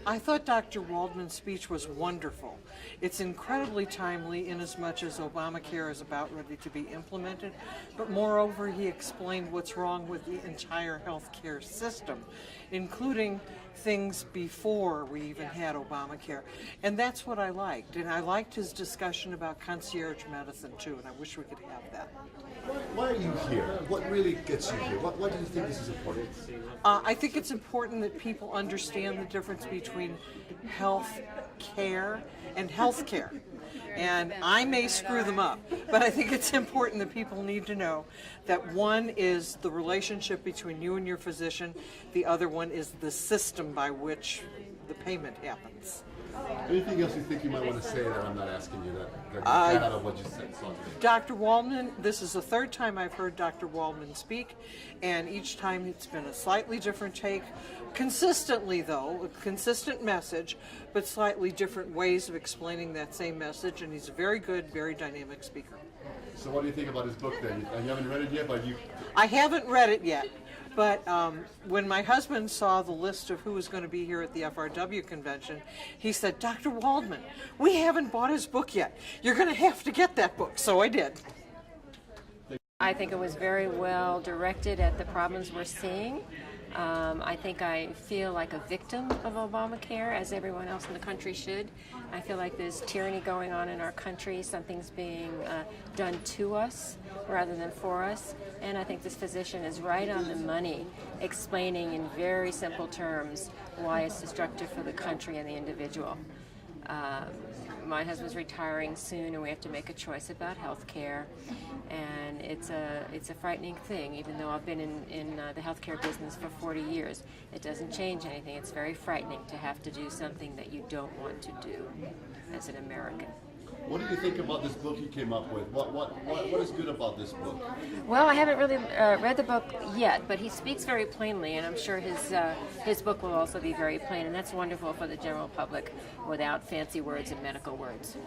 I thought Dr. Waldman's speech was wonderful. It's incredibly timely inasmuch as Obamacare is about ready to be implemented, but moreover he explained what's wrong with the entire healthcare system, including things before we even had Obamacare. And that's what I liked. And I liked his discussion about concierge medicine too, and I wish we could have that. Why are you here? What really gets you here? Why do you think this is important? I think it's important that people understand the difference between health care and health care. And I may screw them up, but I think it's important that people need to know that one is the relationship between you and your physician, the other one is the system by which the payment happens. Anything else you think you might want to say that I'm not asking you that you got out of what you said? Dr. Waldman, this is the third time I've heard Dr. Waldman speak, and each time it's been a slightly different take. Consistently, though, a consistent message, but slightly different ways of explaining that same message, and he's a very good, very dynamic speaker. So what do you think about his book then? You haven't read it yet, but you... I haven't read it yet. But when my husband saw the list of who was going to be here at the FRW convention, he said, Dr. Waldman, we haven't bought his book yet. You're going to have to get that book. So I did. I think it was very well directed at the problems we're seeing. I think I feel like a victim of Obamacare, as everyone else in the country should. I feel like there's tyranny going on in our country. Something's being done to us rather than for us. And I think this physician is right on the money, explaining in very simple terms why it's destructive for the country and the individual. My husband's retiring soon, and we have to make a choice about health care. And it's a frightening thing, even though I've been in the healthcare business for 40 years. It doesn't change anything. It's very frightening to have to do something that you don't want to do as an American. What do you think about this book he came up with? What is good about this book? Well, I haven't really read the book yet, but he speaks very plainly, and I'm sure his book will also be very plain, and that's wonderful for the general public without fancy words and medical words.